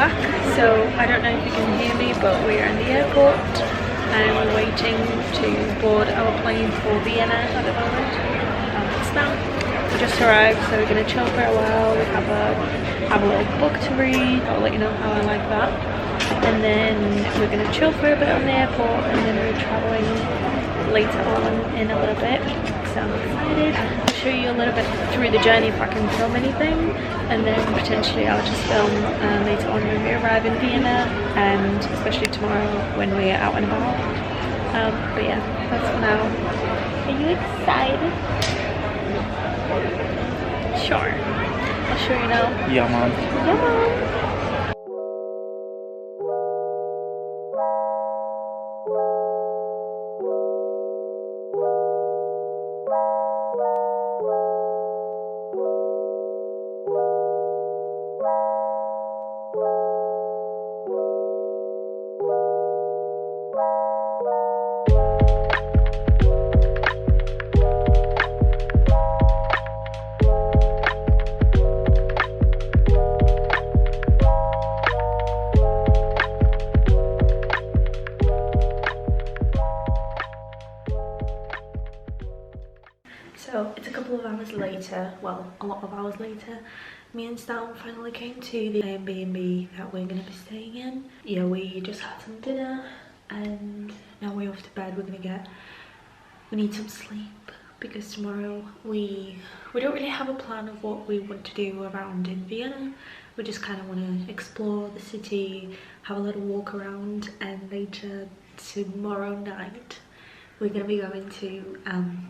back. So I don't know if you can hear me, but we're in the airport and we're waiting to board our plane for Vienna at the moment. It's now. We just arrived, so we're gonna chill for a while. We have a little book to read. I'll let you know how I like that. And then we're gonna chill for a bit on the airport, and then we're traveling later on in a little bit. So I'm excited. I'll show you a little bit through the journey if I can film anything, and then potentially I'll just film later on when we arrive in Vienna, and especially tomorrow when we're out and about. But yeah, that's for now. Are you excited? Sure. I'll show you now. Yeah, man. Yeah, man. So it's a couple of hours later, well, a lot of hours later. Me and Stan finally came to the Airbnb that we're going to be staying in. Yeah, we just had some dinner and now we're off to bed. We need some sleep because tomorrow we don't really have a plan of what we want to do around in Vienna. We just kind of want to explore the city, have a little walk around, and later tomorrow night we're going to be going to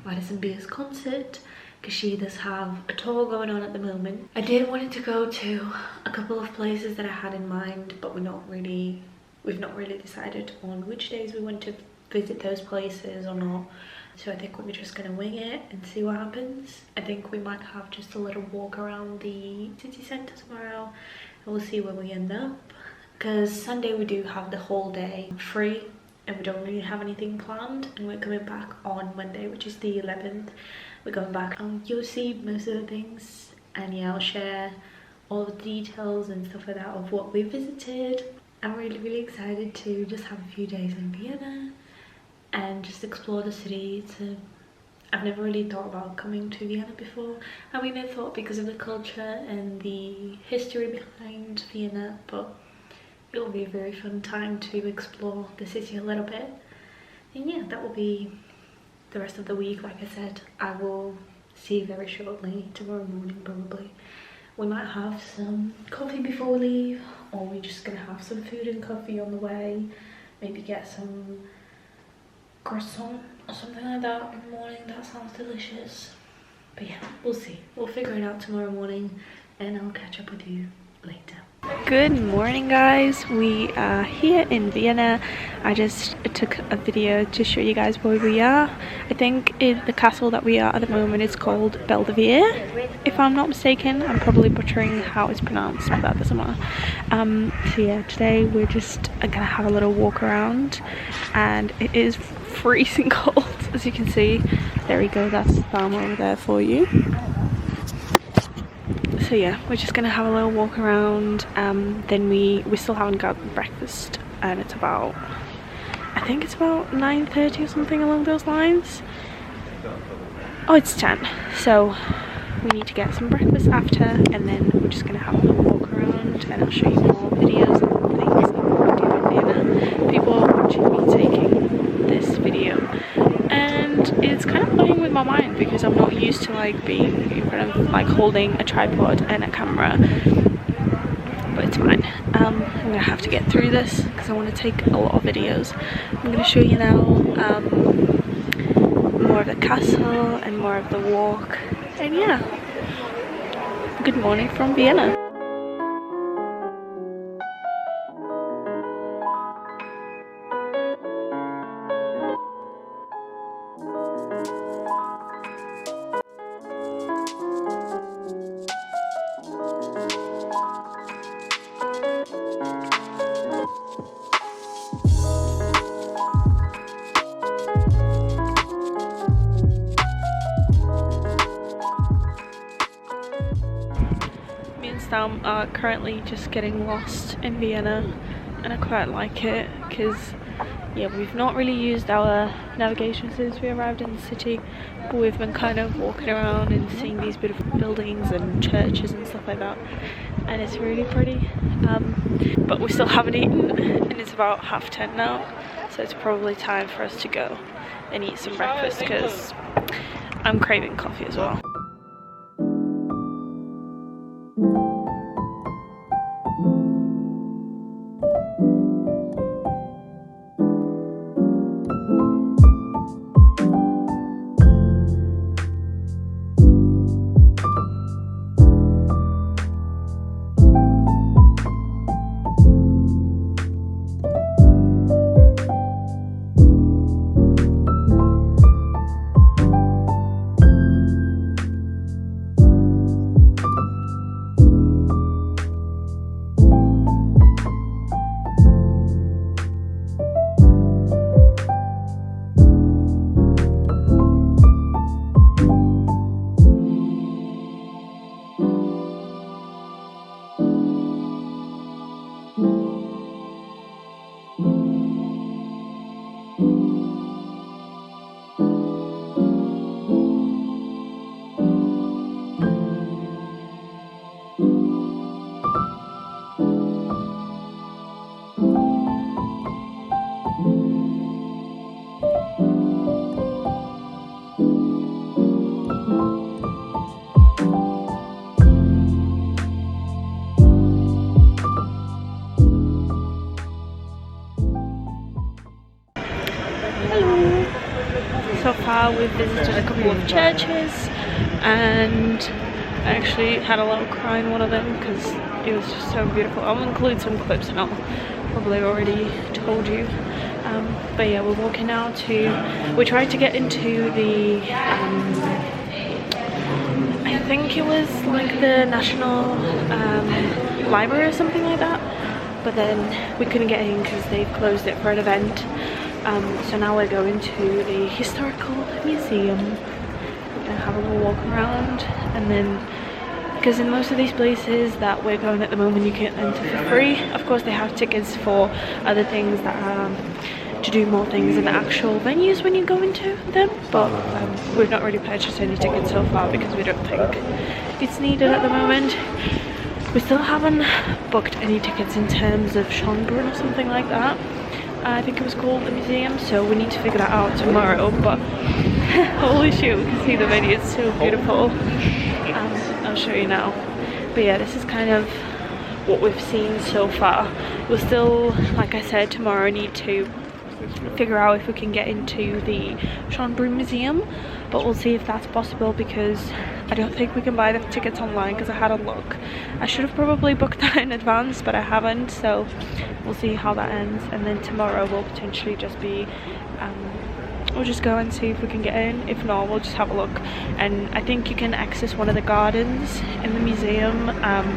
Madison concert because she does have a tour going on at the moment. I did wanted to go to a couple of places that I had in mind, but we've not really decided on which days we want to visit those places or not. So I think we're just going to wing it and see what happens. I think we might have just a little walk around the city centre tomorrow and we'll see where we end up. Because Sunday we do have the whole day free and we don't really have anything planned, and we're coming back on Monday, which is the 11th. We're going back. You'll see most of the things, and yeah, I'll share all the details and stuff like that of what we visited. I'm really excited to just have a few days in Vienna and just explore the city. I've never really thought about coming to Vienna before. I mean, I thought because of the culture and the history behind Vienna, but it'll be a very fun time to explore the city a little bit. And yeah, that will be the rest of the week. Like I said, I will see you very shortly, tomorrow morning probably. We might have some coffee before we leave, or we're just gonna have some food and coffee on the way. Maybe get some croissant or something like that in the morning. That sounds delicious. But yeah, we'll see. We'll figure it out tomorrow morning and I'll catch up with you later. Good morning, guys. We are here in Vienna. I just took a video to show you guys where we are. I think the castle that we are at the moment is called Belvedere, if I'm not mistaken. I'm probably butchering how it's pronounced, but that doesn't matter. So yeah, today we're just gonna have a little walk around, and it is freezing cold, as you can see. There we go, that's the farm over there for you. So yeah, we're just gonna have a little walk around. Then we still haven't got breakfast, and it's about, I think it's about 9:30 or something along those lines. Oh, it's 10. So we need to get some breakfast after, and then we're just gonna have a little walk around, and I'll show you more videos and things that we're doing in Vienna. People are watching me taking this video, and it's kind of playing with my mind because I'm not used to like being in front of like holding a tripod and a camera, but it's fine. I'm gonna have to get through this because I want to take a lot of videos. I'm gonna show you now more of the castle and more of the walk, and yeah, good morning from Vienna. Stam are currently just getting lost in Vienna, and I quite like it because yeah, we've not really used our navigation since we arrived in the city, but we've been kind of walking around and seeing these beautiful buildings and churches and stuff like that, and it's really pretty. But we still haven't eaten, and it's about 10:30 now, so it's probably time for us to go and eat some breakfast because I'm craving coffee as well. So far we've visited a couple of churches, and I actually had a little cry in one of them because it was just so beautiful. I'll include some clips and I'll probably already told you. But yeah, we're walking now to, we tried to get into the, I think it was like the National Library or something like that, but then we couldn't get in because they've closed it for an event. So now we're going to the historical museum. We're gonna have a little walk around, and then because in most of these places that we're going at the moment you can enter for free. Of course they have tickets for other things that are to do more things in the actual venues when you go into them, but we've not really purchased any tickets so far because we don't think it's needed at the moment. We still haven't booked any tickets in terms of Schönbrunn or something like that. I think it was called the museum, so we need to figure that out tomorrow. But holy shit, we can see the venue, it's so beautiful. I'll show you now. But yeah, this is kind of what we've seen so far. We'll still, like I said, tomorrow need to figure out if we can get into the Schönbrunn Museum, but we'll see if that's possible because I don't think we can buy the tickets online because I had a look. I should have probably booked that in advance, but I haven't, so we'll see how that ends. And then tomorrow we'll potentially just be we'll just go and see if we can get in. If not, we'll just have a look. And I think you can access one of the gardens in the museum,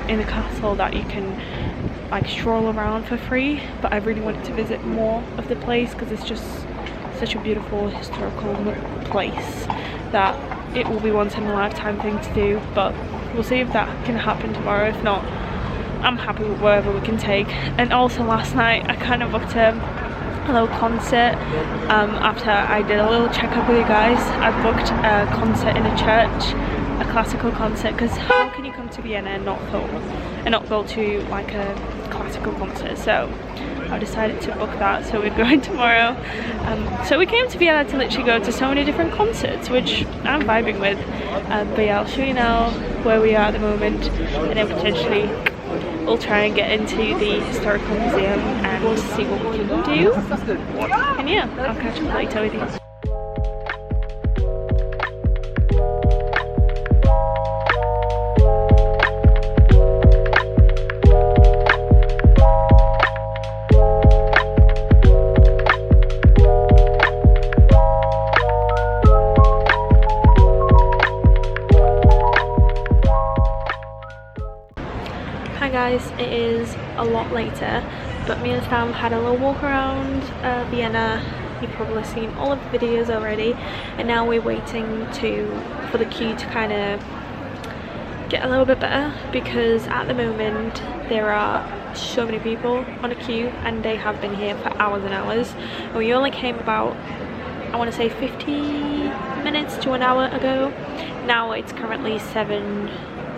in the castle, that you can like stroll around for free, but I really wanted to visit more of the place because it's just such a beautiful historical place that it will be once in a lifetime thing to do. But we'll see if that can happen tomorrow. If not, I'm happy with wherever we can take. And also last night I kind of booked a little concert. After I did a little checkup with you guys, I booked a concert in a church, a classical concert, because how can you come to Vienna and not film and not go to like a classical concert? So I decided to book that, so we're going tomorrow. So we came to Vienna to literally go to so many different concerts, which I'm vibing with. But yeah, I'll show you now where we are at the moment, and then potentially we'll try and get into the historical museum and see what we can do. And yeah, I'll catch up later with you. Hi guys, it is a lot later, but me and Sam had a little walk around Vienna. You've probably seen all of the videos already, and now we're waiting for the queue to kind of get a little bit better, because at the moment there are so many people on a queue and they have been here for hours and hours, and we only came about, I want to say 50 minutes to an hour ago. Now it's currently 7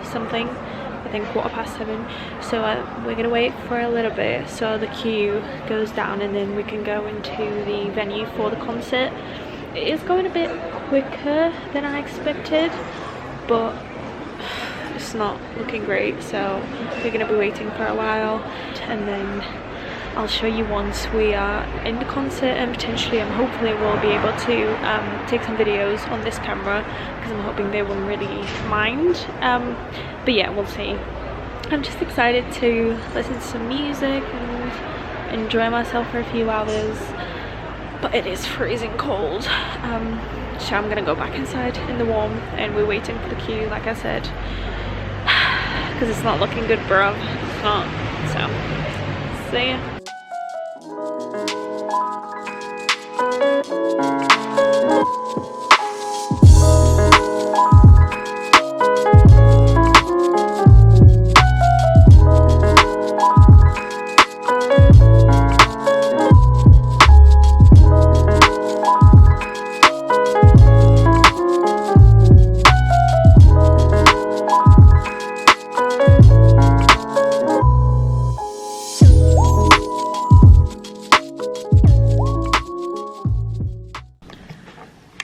something, I think 7:15, so we're gonna wait for a little bit so the queue goes down and then we can go into the venue for the concert. It is going a bit quicker than I expected, but it's not looking great, so we're gonna be waiting for a while, and then I'll show you once we are in the concert, and potentially hopefully we'll be able to take some videos on this camera, because I'm hoping they won't really mind, but yeah, we'll see. I'm just excited to listen to some music and enjoy myself for a few hours, but it is freezing cold, so I'm gonna go back inside in the warmth, and we're waiting for the queue, like I said, because it's not looking good, bruv. It's not. So see ya.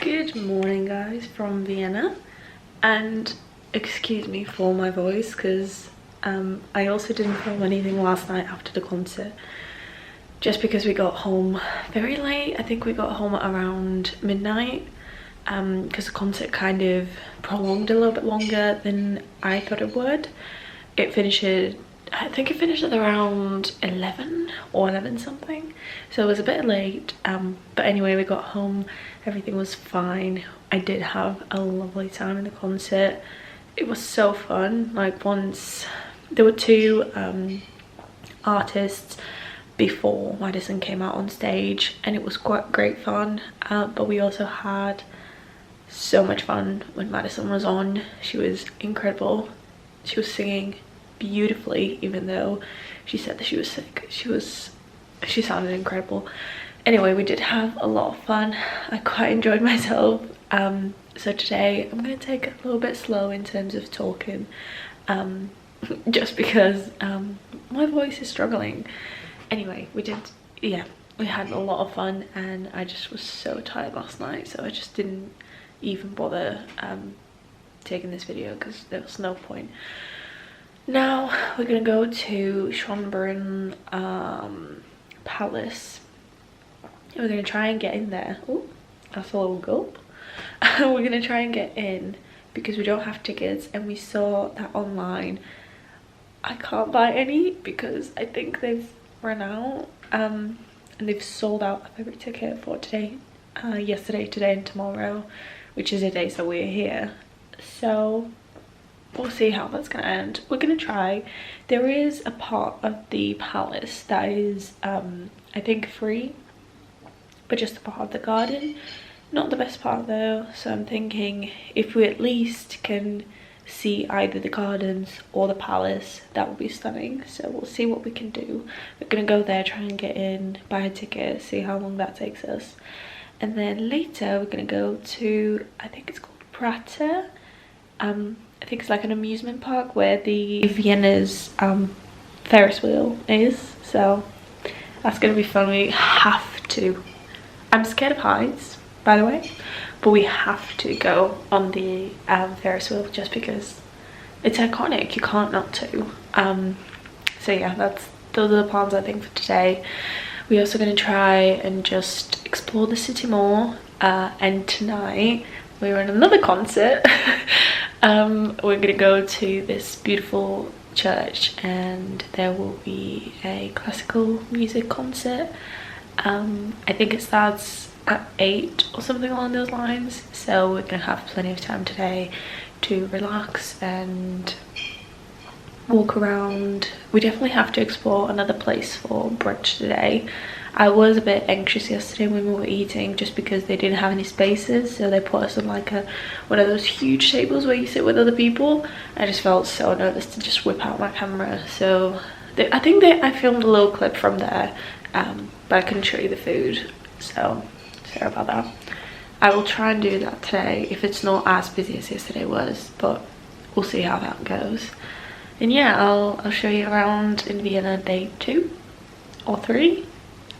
Good morning, guys, from Vienna, and excuse me for my voice, because I also didn't film anything last night after the concert, just because we got home very late. I think we got home at around midnight, because the concert kind of prolonged a little bit longer than I thought it would. I think it finished at around 11 or 11 something, so it was a bit late, but anyway, we got home, everything was fine. I did have a lovely time in the concert. It was so fun. Like, once there were 2 artists before Madison came out on stage, and it was quite great fun, but we also had so much fun when Madison was on. She was incredible. She was singing beautifully, even though she said that she was sick. She sounded incredible. Anyway, we did have a lot of fun. I quite enjoyed myself. So today I'm going to take it a little bit slow in terms of talking, just because my voice is struggling. Anyway, we had a lot of fun, and I just was so tired last night, so I just didn't even bother taking this video, because there was no point. Now we're gonna go to Schönbrunn Palace. We're gonna try and get in there. Oh, that's a little gulp. We're gonna try and get in because we don't have tickets, and we saw that online. I can't buy any because I think they've run out, and they've sold out of every ticket for today, yesterday, today and tomorrow, which is the days that we're here. So we'll see how that's gonna end. We're gonna try. There is a part of the palace that is I think free, but just a part of the garden, not the best part though. So I'm thinking if we at least can see either the gardens or the palace, that would be stunning. So we'll see what we can do. We're gonna go there, try and get in, buy a ticket, see how long that takes us, and then later we're gonna go to, I think it's called Prater. I think it's like an amusement park where the Vienna's Ferris wheel is, so that's gonna be fun. We have to, I'm scared of heights, by the way, but we have to go on the Ferris wheel just because it's iconic. You can't not to. So yeah, those are the plans I think for today. We're also going to try and just explore the city more, and tonight we're in another concert. We're going to go to this beautiful church, and there will be a classical music concert. I think it starts at 8 or something along those lines, so we're gonna have plenty of time today to relax and walk around. We definitely have to explore another place for brunch today. I was a bit anxious yesterday when we were eating just because they didn't have any spaces, so they put us on like one of those huge tables where you sit with other people. I just felt so nervous to just whip out my camera, so I think I filmed a little clip from there, but I couldn't show you the food, so sorry about that. I will try and do that today if it's not as busy as yesterday was, but we'll see how that goes. And yeah, I'll show you around in Vienna day 2 or 3.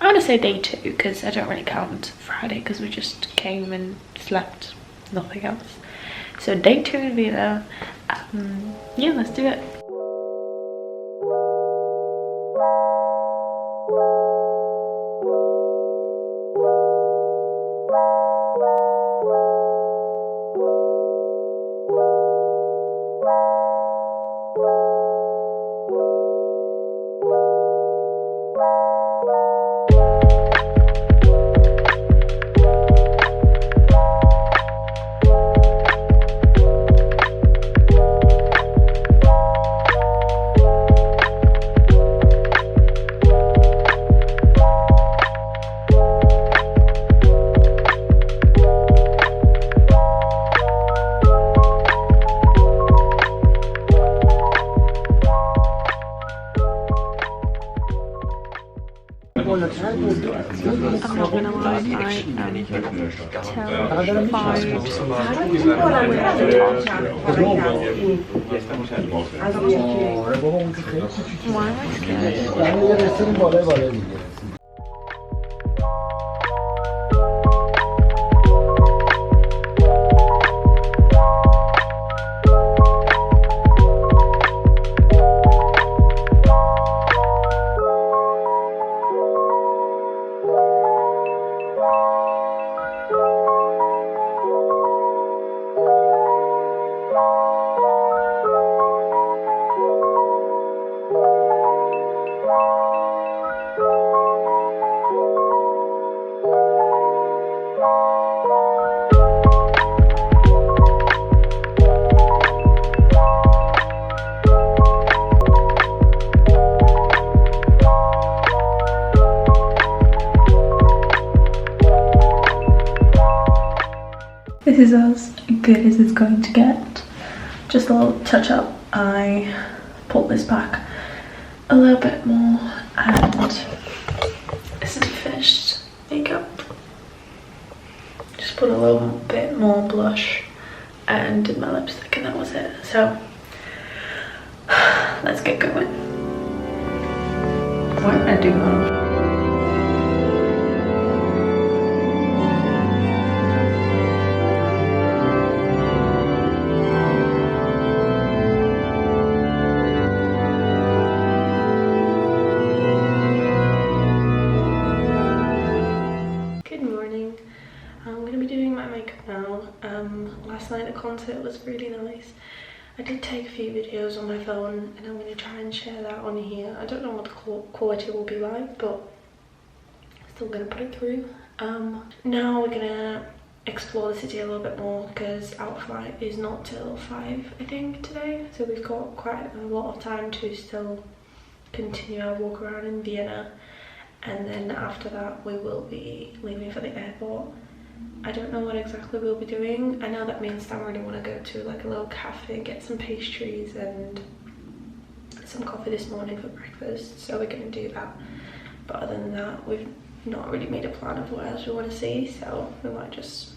I want to say day 2 because I don't really count Friday because we just came and slept, nothing else. So day 2 in Vienna. Yeah, let's do it. I'm not gonna lie, I am terrified. Why am I scared? This is as good as it's going to get. Just a little touch up. I pulled this back a little bit more and this is finished makeup. Just put a little bit more blush and did my lipstick and that was it. So let's get going. Why am I doing that? Last night the concert was really nice. I did take a few videos on my phone and I'm going to try and share that on here. I don't know what the quality will be like, but I'm still going to put it through. Now we're going to explore the city a little bit more because our flight is not till 5 I think today, so we've got quite a lot of time to still continue our walk around in Vienna, and then after that we will be leaving for the airport. I don't know what exactly we'll be doing. I know that me and Stan really want to go to like a little cafe, get some pastries and some coffee this morning for breakfast, so we're going to do that. But other than that, we've not really made a plan of what else we want to see, so we might just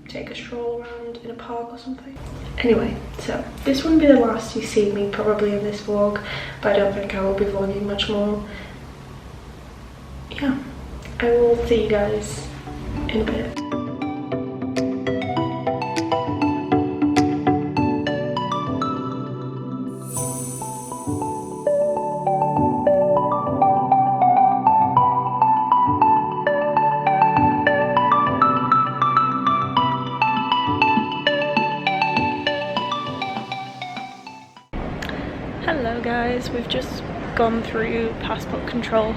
take a stroll around in a park or something. Anyway, so this wouldn't be the last you see me probably in this vlog, but I don't think I will be vlogging much more. Yeah, I will see you guys in a bit. Hello guys, we've just gone through passport control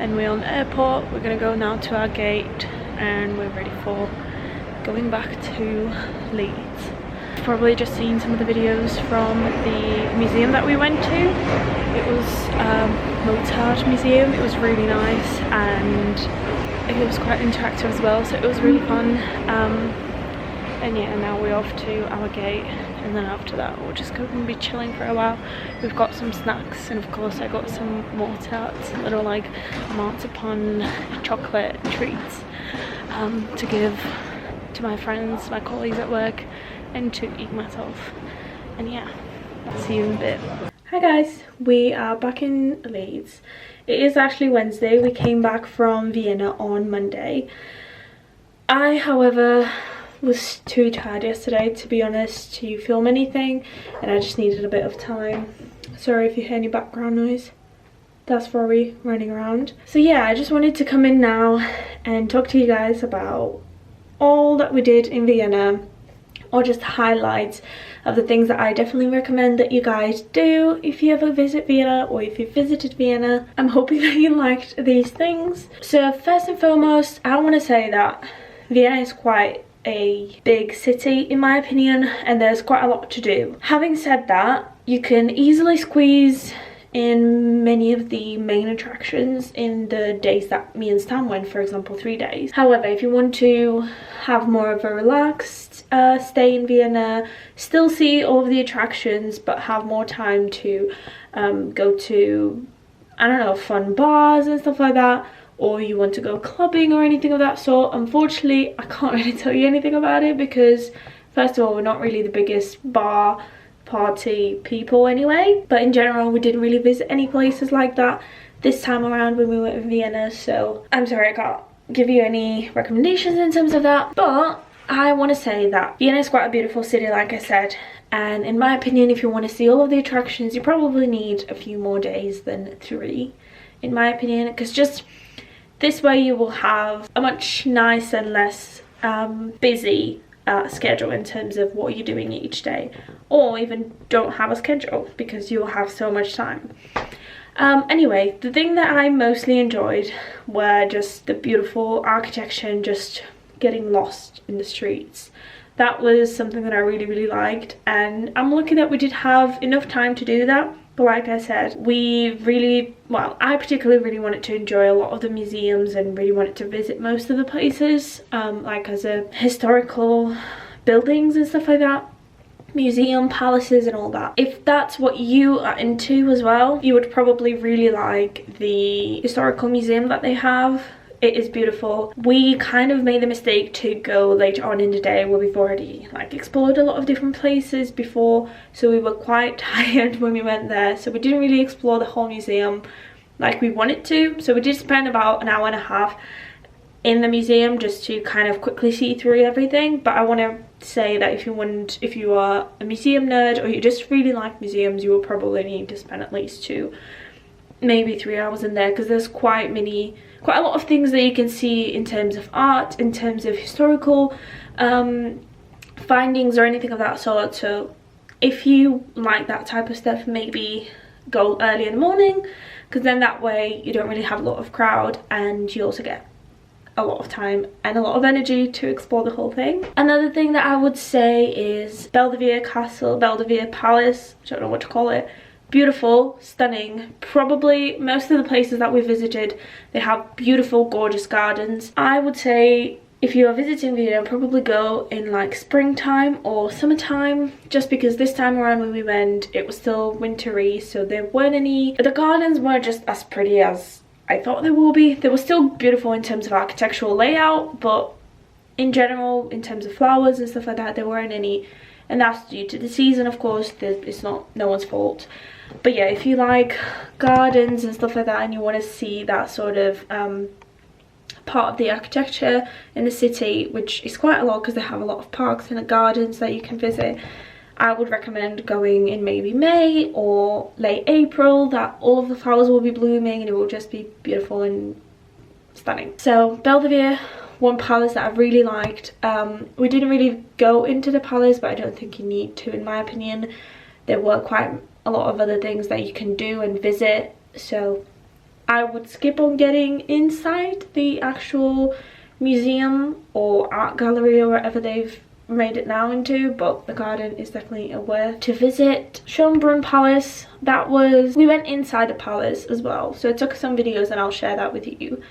and we're on the airport. We're gonna go now to our gate and we're ready for going back to Leeds. you've probably just seen some of the videos from the museum that we went to. It was Mozart Museum. It was really nice and it was quite interactive as well, so it was really fun. And yeah, now we're off to our gate, and then after that we're just going to be chilling for a while. We've got some snacks, and of course I got some more tarts, little like marzipan chocolate treats to give to my friends, my colleagues at work, and to eat myself. And yeah, I'll see you in a bit. Hi guys, we are back in Leeds. It is actually Wednesday. We came back from Vienna on Monday. I, however, was too tired yesterday, to be honest, to film anything, and I just needed a bit of time. Sorry if you hear any background noise. That's Rory running around. So yeah, I just wanted to come in now and talk to you guys about all that we did in Vienna, or just highlights of the things that I definitely recommend that you guys do if you ever visit Vienna, or if you visited Vienna. I'm hoping that you liked these things. So first and foremost, I want to say that Vienna is quite a big city in my opinion, and there's quite a lot to do. Having said that, you can easily squeeze in many of the main attractions in the days that me and Stan went, for example 3 days. However, if you want to have more of a relaxed stay in Vienna, still see all of the attractions but have more time to go to, I don't know, fun bars and stuff like that, or you want to go clubbing or anything of that sort, unfortunately I can't really tell you anything about it, because first of all, we're not really the biggest bar party people anyway, but in general we didn't really visit any places like that this time around when we were in Vienna, so I'm sorry I can't give you any recommendations in terms of that. But I want to say that Vienna is quite a beautiful city, like I said, and in my opinion, if you want to see all of the attractions, you probably need a few more days than 3, in my opinion, because just this way you will have a much nicer and less busy schedule in terms of what you're doing each day, or even don't have a schedule because you'll have so much time. Anyway, the thing that I mostly enjoyed were just the beautiful architecture and just getting lost in the streets. That was something that I really liked, and I'm lucky that we did have enough time to do that. But like I said, I particularly really wanted to enjoy a lot of the museums and really wanted to visit most of the places, like as a historical buildings and stuff like that, museum, palaces and all that. If that's what you are into as well, you would probably really like the historical museum that they have. It is beautiful. We kind of made the mistake to go later on in the day where we've already like explored a lot of different places before, so we were quite tired when we went there, so we didn't really explore the whole museum like we wanted to. So we did spend about an hour and a half in the museum just to kind of quickly see through everything. But I want to say that if you are a museum nerd or you just really like museums, you will probably need to spend at least 2, maybe 3 hours in there, because there's quite a lot of things that you can see in terms of art, in terms of historical findings or anything of that sort. So if you like that type of stuff, maybe go early in the morning, because then that way you don't really have a lot of crowd and you also get a lot of time and a lot of energy to explore the whole thing. Another thing that I would say is Belvedere Castle, Belvedere Palace, I don't know what to call it. Beautiful, stunning. Probably most of the places that we visited, they have beautiful, gorgeous gardens. I would say if you are visiting Vienna, probably go in like springtime or summertime, just because this time around when we went, it was still wintry, so there weren't any. The gardens weren't just as pretty as I thought they will be. They were still beautiful in terms of architectural layout, but in general, in terms of flowers and stuff like that, there weren't any. And that's due to the season, of course. It's not no one's fault. But yeah, if you like gardens and stuff like that and you want to see that sort of part of the architecture in the city, which is quite a lot because they have a lot of parks and gardens that you can visit, I would recommend going in maybe May or late April, that all of the flowers will be blooming and it will just be beautiful and stunning. So Belvedere, one palace that I really liked. We didn't really go into the palace, but I don't think you need to, in my opinion. There were quite a lot of other things that you can do and visit, so I would skip on getting inside the actual museum or art gallery or whatever they've made it now into, but the garden is definitely a worth to visit. Schönbrunn Palace, we went inside the palace as well, so I took some videos and I'll share that with you.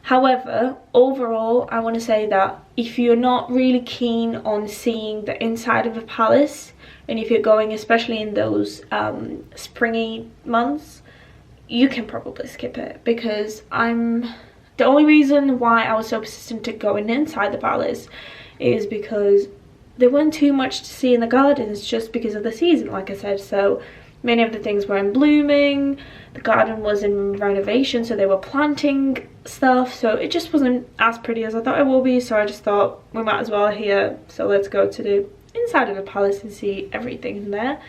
However, overall, I want to say that if you're not really keen on seeing the inside of a palace, and if you're going especially in those springy months, you can probably skip it, because the only reason why I was so persistent to going inside the palace is because there weren't too much to see in the gardens, just because of the season, like I said. So many of the things were in blooming, the garden was in renovation, so they were planting stuff, so it just wasn't as pretty as I thought it will be. So I just thought we might as well here, so let's go to the inside of the palace and see everything in there.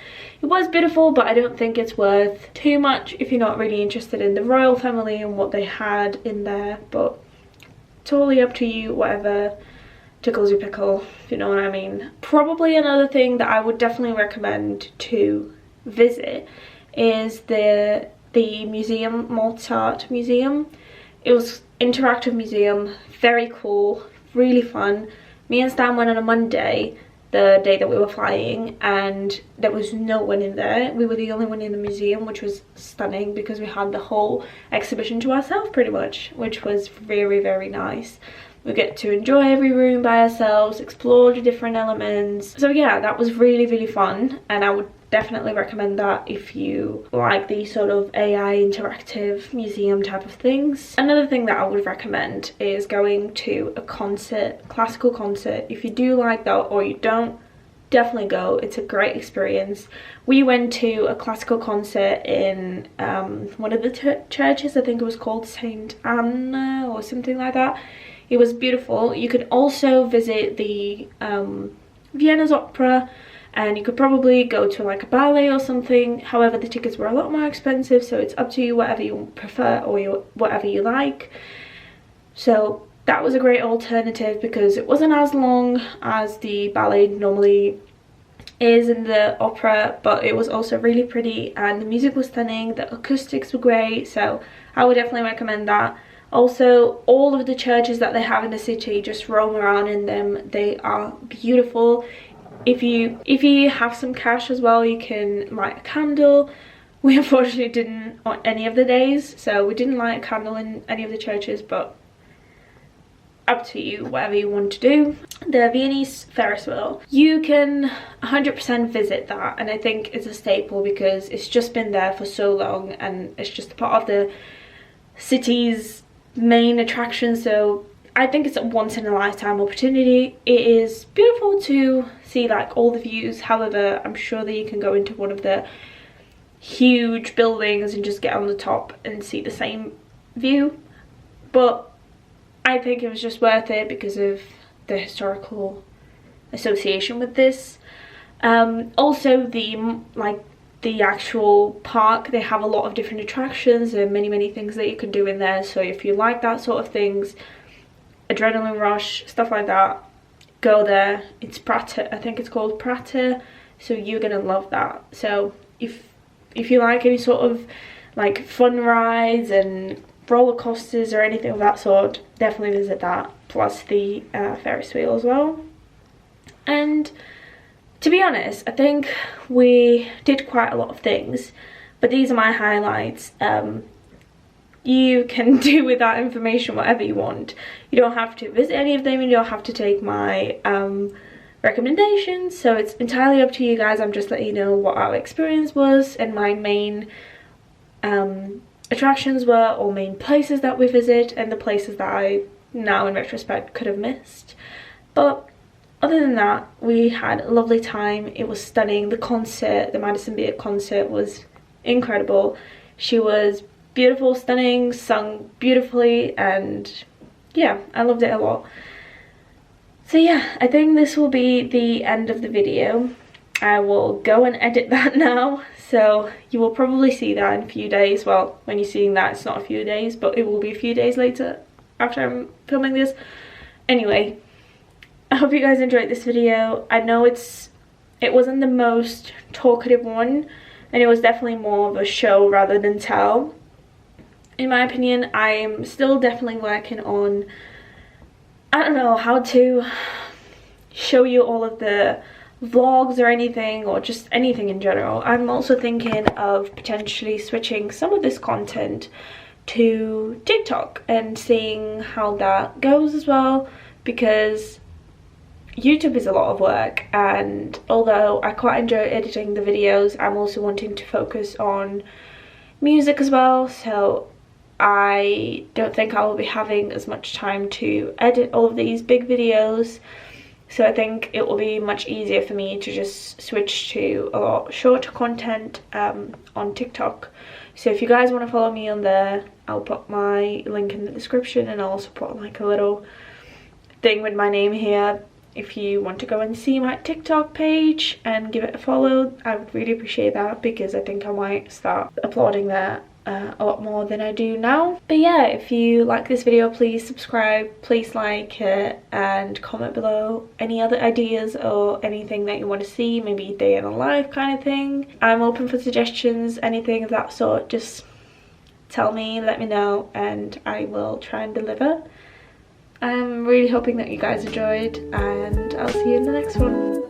It was beautiful, but I don't think it's worth too much if you're not really interested in the royal family and what they had in there, but totally up to you, whatever tickles your pickle, if you know what I mean. Probably another thing that I would definitely recommend to visit is the museum, Mozart Museum. It was interactive museum, very cool, really fun. Me and Stan went on a Monday, the day that we were flying, and there was no one in there. We were the only one in the museum, which was stunning because we had the whole exhibition to ourselves pretty much, which was very, very nice. We get to enjoy every room by ourselves, explore the different elements. So yeah, that was really, really fun, and I would definitely recommend that if you like these sort of AI interactive museum type of things. Another thing that I would recommend is going to a concert, classical concert. If you do like that or you don't, definitely go. It's a great experience. We went to a classical concert in one of the churches. I think it was called Saint Anna or something like that. It was beautiful. You could also visit the Vienna's opera, and you could probably go to like a ballet or something. However, the tickets were a lot more expensive, so it's up to you, whatever you prefer or whatever you like. So that was a great alternative because it wasn't as long as the ballet normally is in the opera, but it was also really pretty and the music was stunning, the acoustics were great, so I would definitely recommend that. Also, all of the churches that they have in the city, just roam around in them. They are beautiful. If you have some cash as well, you can light a candle. We unfortunately didn't on any of the days, so we didn't light a candle in any of the churches, but up to you, whatever you want to do. The Viennese Ferris wheel, you can 100% visit that, and I think it's a staple because it's just been there for so long and it's just a part of the city's main attraction, so I think it's a once in a lifetime opportunity. It is beautiful to see like all the views. However, I'm sure that you can go into one of the huge buildings and just get on the top and see the same view, but I think it was just worth it because of the historical association with this. Also the actual park, they have a lot of different attractions and many things that you can do in there, so if you like that sort of things, adrenaline rush, stuff like that, go there. It's Prater, I think it's called Prater, so you're gonna love that. So if you like any sort of like fun rides and roller coasters or anything of that sort, definitely visit that, plus the Ferris wheel as well. And to be honest, I think we did quite a lot of things, but these are my highlights. You can do with that information whatever you want. You don't have to visit any of them, you don't have to take my recommendations, so it's entirely up to you guys. I'm just letting you know what our experience was and my main attractions were, or main places that we visit, and the places that I now in retrospect could have missed. But other than that, we had a lovely time. It was stunning. The concert, the Madison Beer concert, was incredible. She was beautiful, stunning, sung beautifully, and yeah, I loved it a lot. So yeah, I think this will be the end of the video. I will go and edit that now, so you will probably see that in a few days. Well, when you're seeing that, it's not a few days, but it will be a few days later after I'm filming this. Anyway, I hope you guys enjoyed this video. I know it wasn't the most talkative one, and it was definitely more of a show rather than tell. In my opinion, I'm still definitely working on, I don't know, how to show you all of the vlogs or anything, or just anything in general. I'm also thinking of potentially switching some of this content to TikTok and seeing how that goes as well, because YouTube is a lot of work, and although I quite enjoy editing the videos, I'm also wanting to focus on music as well, so I don't think I will be having as much time to edit all of these big videos. So I think it will be much easier for me to just switch to a lot shorter content on TikTok. So if you guys want to follow me on there, I'll put my link in the description, and I'll also put like a little thing with my name here. If you want to go and see my TikTok page and give it a follow, I would really appreciate that, because I think I might start uploading there a lot more than I do now. But yeah, if you like this video, please subscribe, please like it, and comment below any other ideas or anything that you want to see, maybe day in a life kind of thing. I'm open for suggestions, anything of that sort. Just tell me, let me know, and I will try and deliver. I'm really hoping that you guys enjoyed, and I'll see you in the next one.